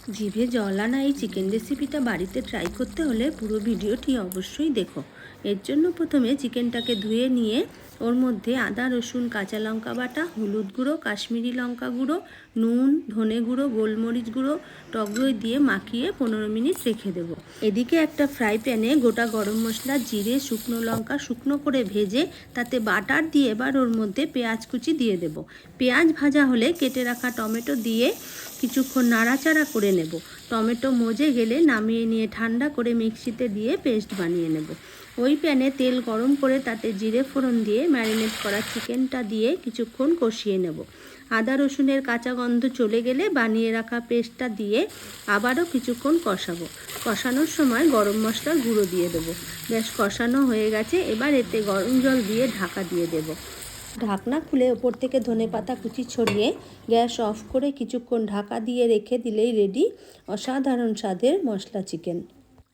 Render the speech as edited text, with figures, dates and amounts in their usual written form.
জিভে জল আনা এই চিকেন রেসিপিটা বাড়িতে ট্রাই করতে হলে পুরো ভিডিওটি অবশ্যই দেখো। এর জন্য প্রথমে চিকেনটাকে ধুয়ে নিয়ে ওর মধ্যে আদা রসুন কাঁচা লঙ্কা বাটা, হলুদ গুঁড়ো, কাশ্মীরি লঙ্কা গুঁড়ো, নুন, ধনে গুঁড়ো, গোলমরিচ গুঁড়ো, টক দই দিয়ে মাখিয়ে 15 মিনিট রেখে দেবো। এদিকে একটা ফ্রাই প্যানে গোটা গরম মশলা, জিরে, শুকনো লঙ্কা শুকনো করে ভেজে তাতে বাটার দিয়ে এবার ওর মধ্যে পেঁয়াজ কুচি দিয়ে দেবো। পেঁয়াজ ভাজা হলে কেটে রাখা টমেটো দিয়ে কিছুক্ষণ নাড়াচাড়া করে নেব। টমেটো মজে গেলে নামিয়ে নিয়ে ঠান্ডা করে মিক্সিতে দিয়ে পেস্ট বানিয়ে নেব। ওই প্যানে তেল গরম করে তাতে জিরে ফোড়ন দিয়ে ম্যারিনেট করা চিকেনটা দিয়ে কিছুক্ষণ কষিয়ে নেব। আদা রসুনের কাঁচা গন্ধ চলে গেলে বানিয়ে রাখা পেস্টটা দিয়ে আবারও কিছুক্ষণ কষাবো। কষানোর সময় গরম মশলার গুঁড়ো দিয়ে দেবো। বেশ কষানো হয়ে গেছে, এবার এতে গরম জল দিয়ে ঢাকা দিয়ে দেবো। ঢাকনা খুলে ওপর থেকে ধনেপাতা কুচি ছড়িয়ে গ্যাস অফ করে কিছুক্ষণ ঢাকা দিয়ে রেখে দিলেই রেডি অসাধারণ স্বাদের মশলা চিকেন।